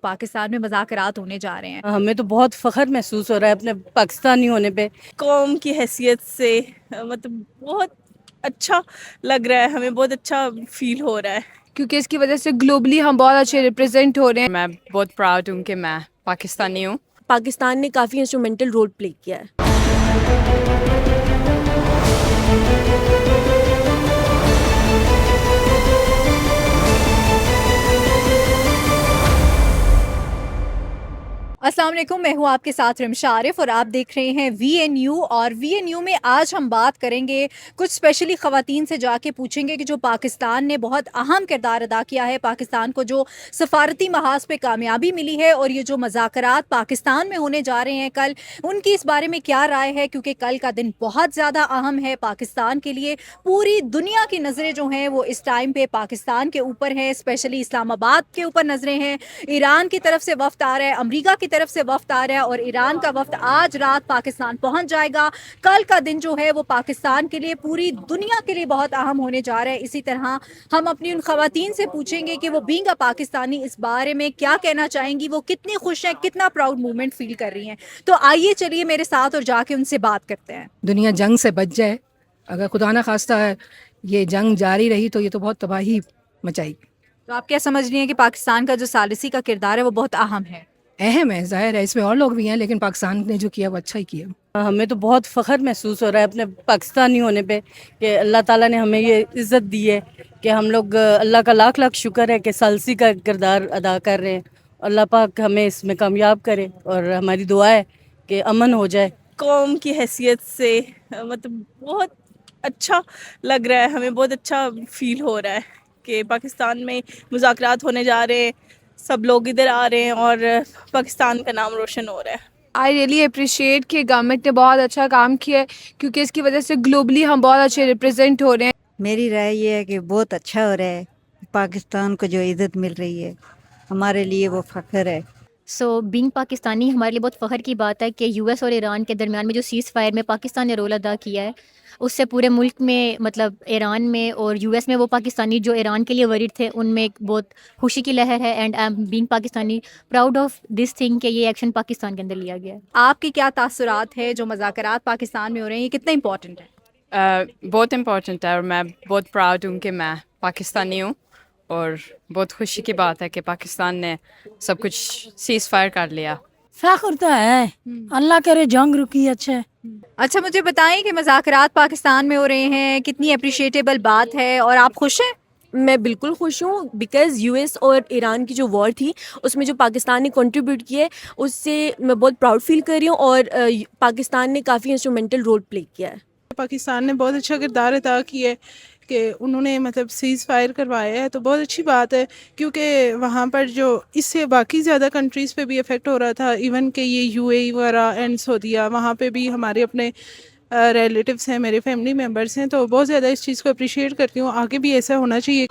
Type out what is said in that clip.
پاکستان میں مذاکرات ہونے جا رہے ہیں. ہمیں تو بہت فخر محسوس ہو رہا ہے اپنے پاکستانی ہونے پہ. قوم کی حیثیت سے مطلب بہت اچھا لگ رہا ہے ہمیں، بہت اچھا فیل ہو رہا ہے کیونکہ اس کی وجہ سے گلوبلی ہم بہت اچھے ریپرزینٹ ہو رہے ہیں. میں بہت پراؤڈ ہوں کہ میں پاکستانی ہوں. پاکستان نے کافی انسٹرومنٹل رول پلے کیا ہے. السلام علیکم، میں ہوں آپ کے ساتھ رمشا عارف اور آپ دیکھ رہے ہیں وی این یو. اور وی این یو میں آج ہم بات کریں گے کچھ اسپیشلی خواتین سے، جا کے پوچھیں گے کہ جو پاکستان نے بہت اہم کردار ادا کیا ہے، پاکستان کو جو سفارتی محاذ پہ کامیابی ملی ہے اور یہ جو مذاکرات پاکستان میں ہونے جا رہے ہیں کل، ان کی اس بارے میں کیا رائے ہے. کیونکہ کل کا دن بہت زیادہ اہم ہے پاکستان کے لیے. پوری دنیا کی نظریں جو ہیں وہ اس ٹائم پہ پاکستان کے اوپر ہیں، اسپیشلی اسلام آباد کے اوپر نظریں ہیں. ایران کی طرف سے وفد آ رہا ہے، امریکہ کی طرف سے وفد آ رہا ہے اور ایران کا وفد آج رات پاکستان پہنچ جائے گا. کل کا دن جو ہے وہ پاکستان کے لیے، پوری دنیا کے لیے بہت اہم ہونے جا رہا ہے. اسی طرح ہم اپنی ان خواتین سے پوچھیں گے کہ وہ بینگ اے پاکستانی اس بارے میں کیا کہنا چاہیں گی، وہ کتنی خوش ہیں، کتنا پراؤڈ مومنٹ فیل کر رہی ہیں. تو آئیے چلیے میرے ساتھ اور جا کے ان سے بات کرتے ہیں. دنیا جنگ سے بچ جائے، اگر خدا نہ خواستہ ہے یہ جنگ جاری رہی تو یہ تو بہت تباہی مچائے گی. تو آپ کیا سمجھ رہی ہیں کہ پاکستان کا جو ثالثی کا کردار ہے وہ بہت اہم ہے؟ اہم ہے، ظاہر ہے اس میں اور لوگ بھی ہیں، لیکن پاکستان نے جو کیا وہ اچھا ہی کیا. ہمیں تو بہت فخر محسوس ہو رہا ہے اپنے پاکستانی ہونے پہ کہ اللہ تعالیٰ نے ہمیں یہ عزت دی ہے کہ ہم لوگ، اللہ کا لاکھ لاکھ شکر ہے کہ ثالثی کا کردار ادا کر رہے ہیں. اللہ پاک ہمیں اس میں کامیاب کرے اور ہماری دعا ہے کہ امن ہو جائے. قوم کی حیثیت سے مطلب بہت اچھا لگ رہا ہے ہمیں، بہت اچھا فیل ہو رہا ہے کہ پاکستان میں مذاکرات ہونے جا رہے ہیں، سب لوگ ادھر آ رہے ہیں اور پاکستان کا نام روشن ہو رہا ہے. آئی ریئلی اپریشیٹ کہ گورنمنٹ نے بہت اچھا کام کیا ہے، کیونکہ اس کی وجہ سے گلوبلی ہم بہت اچھے ریپرزینٹ ہو رہے ہیں. میری رائے یہ ہے کہ بہت اچھا ہو رہا ہے، پاکستان کو جو عزت مل رہی ہے ہمارے لیے وہ فخر ہے. سو بینگ پاکستانی ہمارے لیے بہت فخر کی بات ہے کہ یو ایس اور ایران کے درمیان میں جو سیز فائر میں پاکستان نے رول ادا کیا ہے، اس سے پورے ملک میں، مطلب ایران میں اور یو ایس میں، وہ پاکستانی جو ایران کے لیے ورڈ تھے ان میں ایک بہت خوشی کی لہر ہے. And I am being Pakistani proud of this thing کہ یہ ایکشن پاکستان کے اندر لیا گیا ہے. آپ کے کیا تاثرات ہیں جو مذاکرات پاکستان میں ہو رہے ہیں، یہ کتنا امپورٹنٹ ہے؟ بہت امپورٹنٹ ہے اور میں بہت پراؤڈ ہوں کہ میں پاکستانی ہوں. اور بہت خوشی کی بات ہے کہ پاکستان نے سب کچھ سیز فائر کر لیا. فخر تو ہے، اللہ کرے جنگ رکی. اچھا مجھے بتائیں کہ مذاکرات پاکستان میں ہو رہے ہیں، کتنی اپریشیٹیبل بات ہے اور آپ خوش ہیں؟ میں بالکل خوش ہوں، بیکاز یو ایس اور ایران کی جو وار تھی اس میں جو پاکستان نے کنٹریبیوٹ کیا ہے اس سے میں بہت پراؤڈ فیل کر رہی ہوں، اور پاکستان نے کافی انسٹرومنٹل رول پلے کیا ہے. پاکستان نے بہت اچھا کردار ادا کیا ہے کہ انہوں نے مطلب سیز فائر کروایا ہے، تو بہت اچھی بات ہے. کیونکہ وہاں پر جو اس سے باقی زیادہ کنٹریز پہ بھی افیکٹ ہو رہا تھا، ایون کہ یہ یو اے ای وغیرہ اینڈ سعودیہ، وہاں پہ بھی ہمارے اپنے ریلیٹیوس ہیں، میرے فیملی ممبرس ہیں، تو بہت زیادہ اس چیز کو اپریشیٹ کرتی ہوں. آگے بھی ایسا ہونا چاہیے.